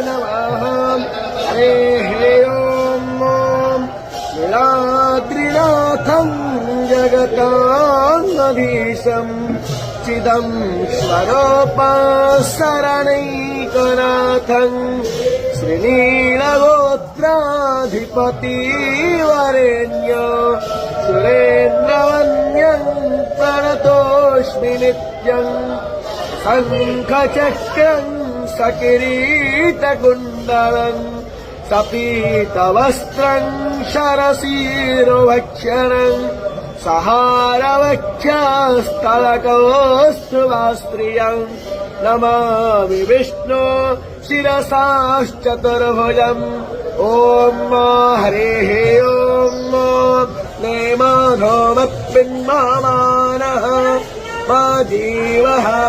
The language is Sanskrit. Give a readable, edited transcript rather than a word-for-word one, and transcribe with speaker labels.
Speaker 1: नमः हरेः ॐ नीलाद्रिनाथं जगतामधीशम् चिदं स्वरूपशरणैकनाथं श्रीनीलगोत्राधिपतिवरेण्य सुरेन्द्रवन्द्यं प्रणतोऽस्मि नित्यं शङ्खचक्रं सकिरीटकुण्डलं सपीतवस्त्रं शरसीरुभक्षणं सहारवक्षस्थलकौस्तुभस्त्रियं नमामि विष्णु शिरसाश्चतुर्भुजम् ॐ हरेः ॐ नेमाधोमप्पिन्मानः मा जीवः